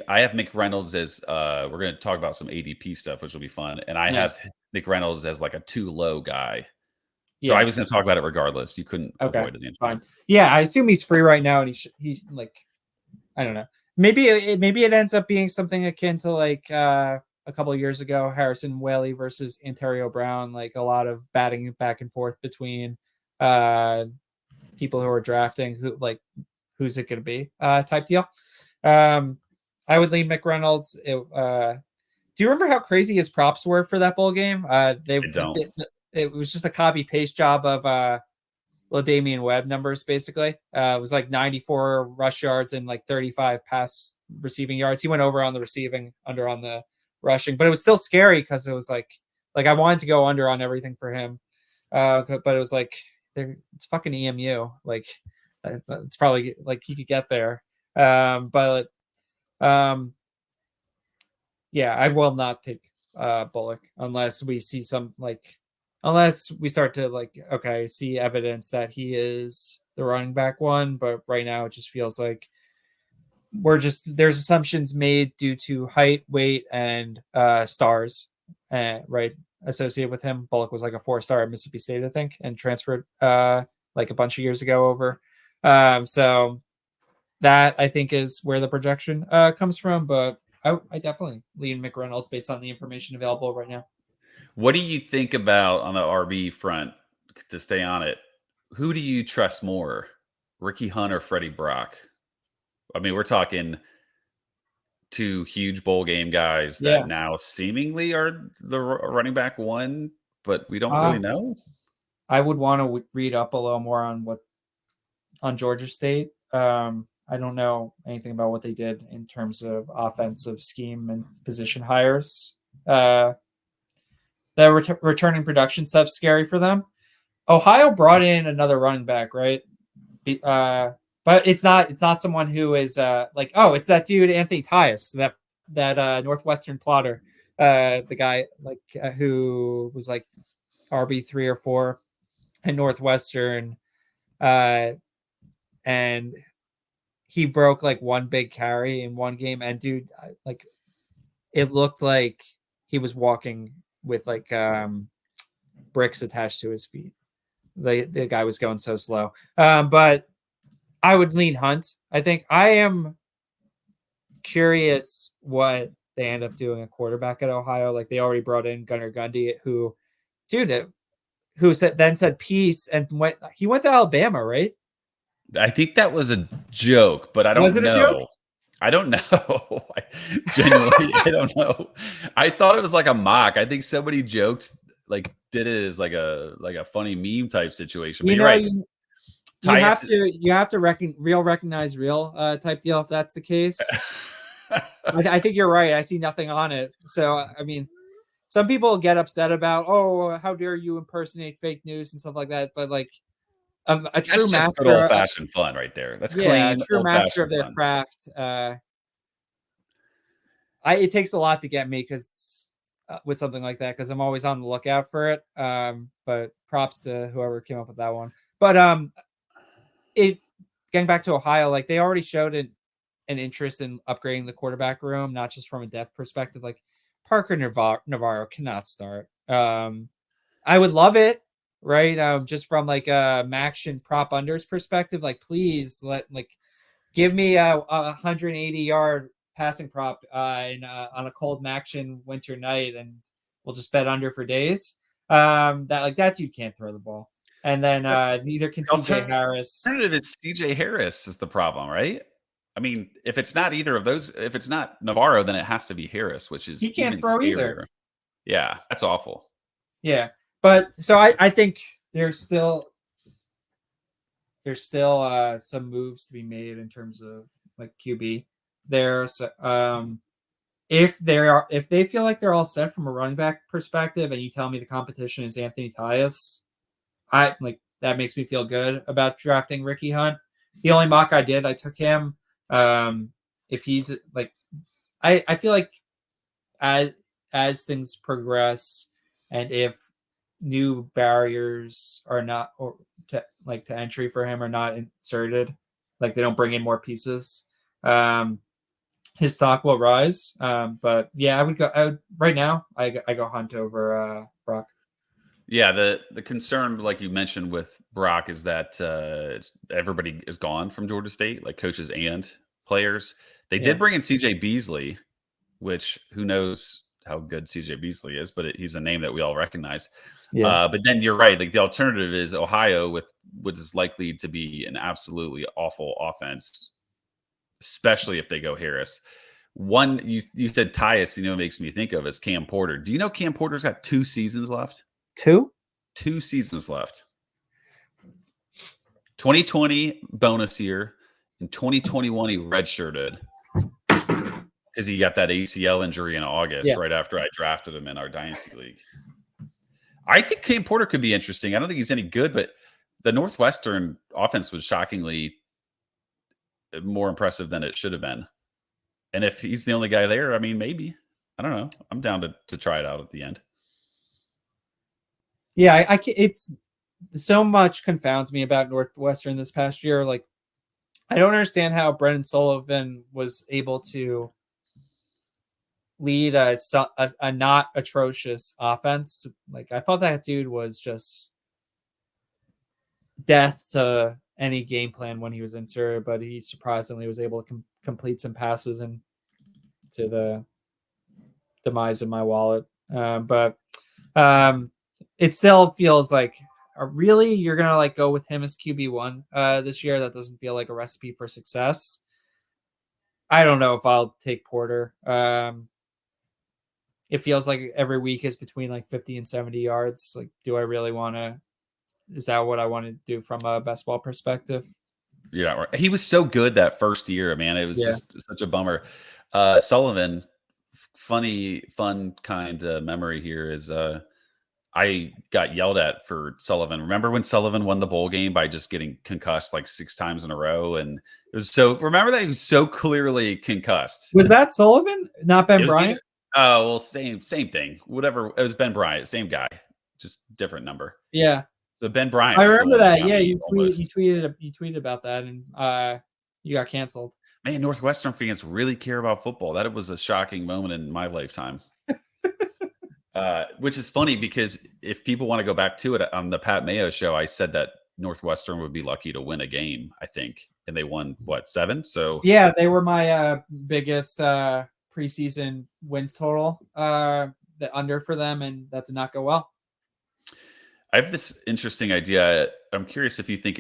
I have McReynolds as we're going to talk about some ADP stuff, which will be fun. And I have McReynolds as like a too low guy. So I was going to talk about it regardless. You couldn't avoid it. Fine. Yeah, I assume he's free right now, and he like, I don't know. Maybe it ends up being something akin to like a couple of years ago, Harrison Whaley versus Ontario Brown, like a lot of batting back and forth between people who are drafting who's it going to be type deal. I would lean McReynolds. Do you remember how crazy his props were for that bowl game? It was just a copy paste job of Damian Webb numbers, basically. It was like 94 rush yards and like 35 pass receiving yards. He went over on the receiving, under on the rushing, but it was still scary because it was like I wanted to go under on everything for him. But it was like, it's fucking EMU. Like it's probably like he could get there. Yeah, I will not take Bullock unless we see unless we start to see evidence that he is the running back one. But right now it just feels like there's assumptions made due to height, weight, and stars, right, associated with him. Bullock was like a 4-star at Mississippi State, I think, and transferred like a bunch of years ago over. So that I think is where the projection comes from. But I definitely lean McReynolds based on the information available right now. What do you think about on the RB front, to stay on it? Who do you trust more, Ricky Hunt or Freddie Brock? I mean, we're talking 2 huge bowl game guys that now seemingly are the running back one, but we don't really know. I would want to read up a little more on Georgia State. I don't know anything about what they did in terms of offensive scheme and position hires. The returning production stuff's scary for them. Ohio brought in another running back, right? But it's not someone who is it's that dude Anthony Tyus, that Northwestern plotter, the guy who was like RB3 or 4 at Northwestern, and he broke like one big carry in one game, and dude, it looked like he was walking with bricks attached to his feet. The guy was going so slow. But I would lean Hunt. I think I am curious what they end up doing a quarterback at Ohio. Like they already brought in Gunnar Gundy, who said peace and he went to Alabama, right? I think that was a joke, but I Was don't it a joke? know. I don't know. Genuinely, I don't know. I thought it was like a mock. I think somebody joked, like did it as like a funny meme type situation. But You you're know, right. you have to recognize real type deal if that's the case. I think you're right. I see nothing on it. So I mean, some people get upset about, oh, how dare you impersonate fake news and stuff like that. But like a true That's just master, good old fashioned fun right there. That's clean, a true old master of fashioned their fun. craft. It takes a lot to get me because with something like that, because I'm always on the lookout for it. But props to whoever came up with that one. But getting back to Ohio, like they already showed an interest in upgrading the quarterback room, not just from a depth perspective. Like Parker Navarro cannot start. I would love it, right? Just from like a Maction prop unders perspective, like please give me a 180-yard passing prop on a cold Maction winter night, and we'll just bet under for days. That dude can't throw the ball, and then neither can CJ Harris. Alternative is CJ Harris is the problem, right? I mean, if it's not either of those, if it's not Navarro, then it has to be Harris, which is He can't even throw scarier. either. Yeah, that's awful. Yeah, but so I think there's still some moves to be made in terms of like QB. There's if they feel like they're all set from a running back perspective, and you tell me the competition is Anthony Tyus, that makes me feel good about drafting Ricky Hunt. The only mock I did, I took him. If he's like, I feel like as things progress, and if new barriers are not to entry for him are not inserted, like they don't bring in more pieces, his stock will rise. But yeah, I would right now. I go Hunt over Brock. Yeah, the concern, like you mentioned with Brock, is that everybody is gone from Georgia State, like coaches and players. They did bring in CJ Beasley, which who knows how good CJ Beasley is, but he's a name that we all recognize. Yeah. But then you're right. Like the alternative is Ohio, which is likely to be an absolutely awful offense, especially if they go Harris. One, you said Tyus, makes me think of is Cam Porter. Do you know Cam Porter's got 2 seasons left? 2 seasons left. 2020 bonus year. In 2021, he redshirted because he got that ACL injury in August, right after I drafted him in our Dynasty League. I think Cam Porter could be interesting. I don't think he's any good, but the Northwestern offense was shockingly more impressive than it should have been. And if he's the only guy there, I mean, maybe. I don't know. I'm down to try it out at the end. Yeah, it's so much confounds me about Northwestern this past year. Like, I don't understand how Brennan Sullivan was able to lead a not atrocious offense. Like, I thought that dude was just death to any game plan when he was inserted, but he surprisingly was able to complete some passes and to the demise of my wallet. But it still feels like really you're gonna go with him as QB1 this year. That doesn't feel like a recipe for success. I don't know if I'll take Porter. It feels like every week is between 50 and 70 yards. Like, do I really want to? Is that what I want to do from a best ball perspective? Yeah, right. He was so good that first year, man. It was just such a bummer. Sullivan, fun kind of memory here is I got yelled at for Sullivan. Remember when Sullivan won the bowl game by just getting concussed 6 times in a row? And it was remember that he was so clearly concussed. Was that Sullivan, not Ben Bryant? Oh, well, same thing. Whatever. It was Ben Bryant, same guy, just different number. Yeah. So Ben Bryant. I remember that. Yeah, you tweeted about that, and you got canceled. Man, Northwestern fans really care about football. That was a shocking moment in my lifetime. Which is funny because if people want to go back to it on the Pat Mayo show, I said that Northwestern would be lucky to win a game, I think. And they won, what, 7? So yeah, they were my biggest preseason wins total, the under for them, and that did not go well. I have this interesting idea. I'm curious if you think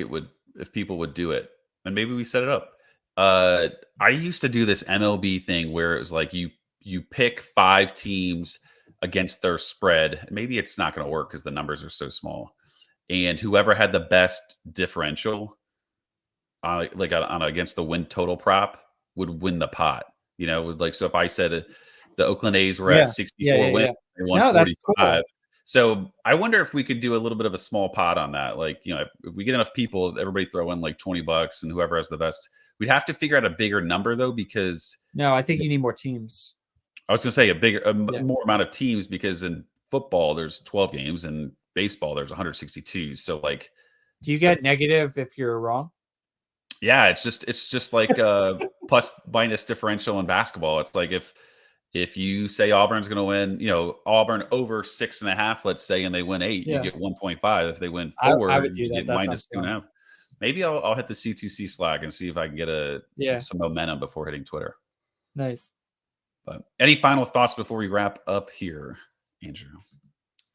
if people would do it, and maybe we set it up. I used to do this MLB thing where it was like you pick 5 teams against their spread. Maybe it's not going to work because the numbers are so small, and whoever had the best differential, against the win total prop, would win the pot. So if I said the Oakland A's were at 64 wins, they won 45. That's cool. So I wonder if we could do a little bit of a small pot on that. If we get enough people, everybody throw in like $20, and whoever has the best. We'd have to figure out a bigger number though, because no, I think you need more teams. I was going to say more amount of teams, because in football there's 12 games, and baseball there's 162. So do you get negative if you're wrong? Yeah, it's just like plus minus differential in basketball. It's like if you say Auburn's going to win, Auburn over 6.5, let's say, and they win 8, you get 1.5. If they win 4, I would do that. you get minus 2.5. Maybe I'll hit the C2C Slack and see if I can get some momentum before hitting Twitter. Nice. But any final thoughts before we wrap up here, Andrew?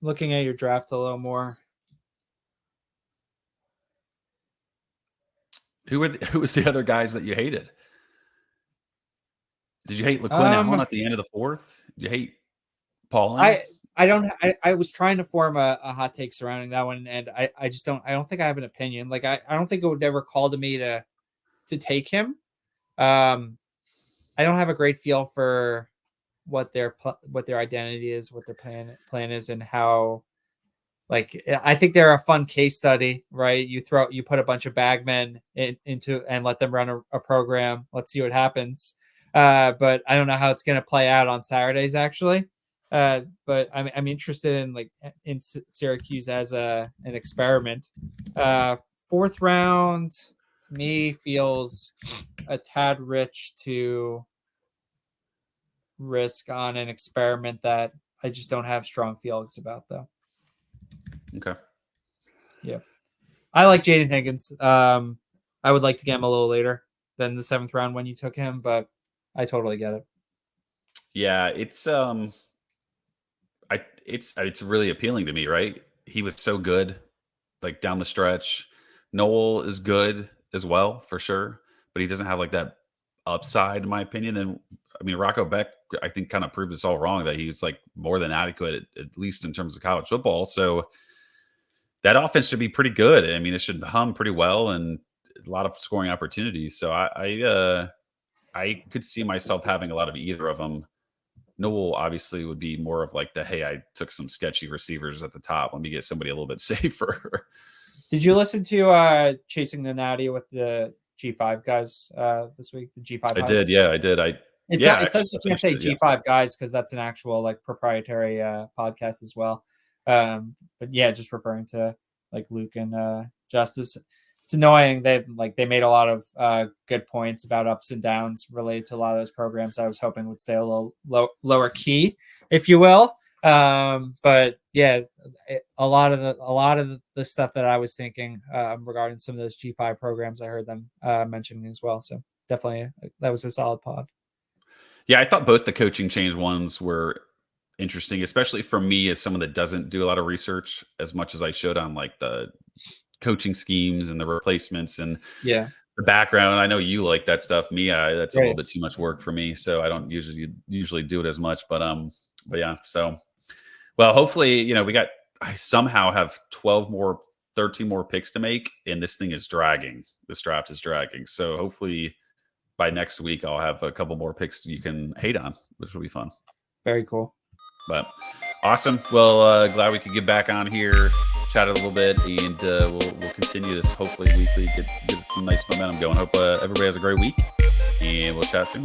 Looking at your draft a little more. Who was the other guys that you hated? Did you hate LaQuinn Allen at the end of the 4th? Did you hate Paul? I was trying to form a hot take surrounding that one, and I just don't think I have an opinion. I don't think it would ever call to me to take him. I don't have a great feel for what their identity is, what their plan is, and how. I think they're a fun case study, right? You put a bunch of bagmen into and let them run a program. Let's see what happens. But I don't know how it's going to play out on Saturdays, actually. But I'm interested in Syracuse as an experiment. 4th round to me feels a tad rich to risk on an experiment that I just don't have strong feelings about, though. Okay. Yeah. I like Jaden Higgins. I would like to get him a little later than the 7th round when you took him, but I totally get it. Yeah, it's really appealing to me, right? He was so good, down the stretch. Noel is good as well, for sure, but he doesn't have that upside, in my opinion. And I mean, Rocco Beck, I think, kind of proved us all wrong that he's more than adequate, at least in terms of college football. So that offense should be pretty good. I mean, it should hum pretty well and a lot of scoring opportunities. So I could see myself having a lot of either of them. Noel obviously would be more of hey, I took some sketchy receivers at the top. Let me get somebody a little bit safer. Did you listen to Chasing the Natty with the G5 guys this week? The G5. I did. Yeah, I did. It's you can't say G5 guys because that's an actual proprietary podcast as well. But yeah, just referring to Luke and Justice. It's annoying that they made a lot of good points about ups and downs related to a lot of those programs. I was hoping would stay a little lower key, if you will. But yeah, a lot of the stuff that I was thinking regarding some of those G5 programs, I heard them mentioning as well. So definitely that was a solid pod. Yeah, I thought both the coaching change ones were interesting, especially for me as someone that doesn't do a lot of research as much as I should on the coaching schemes and the replacements and the background. I know you like that stuff. That's a little bit too much work for me, so I don't usually do it as much. But yeah. So, well, hopefully, I somehow have 13 more picks to make, and this thing is dragging. This draft is dragging. So hopefully by next week I'll have a couple more picks you can hate on, which will be fun. Very cool. But awesome. Well, glad we could get back on here, chat a little bit, and we'll continue this hopefully weekly, get some nice momentum going. Hope everybody has a great week, and we'll chat soon.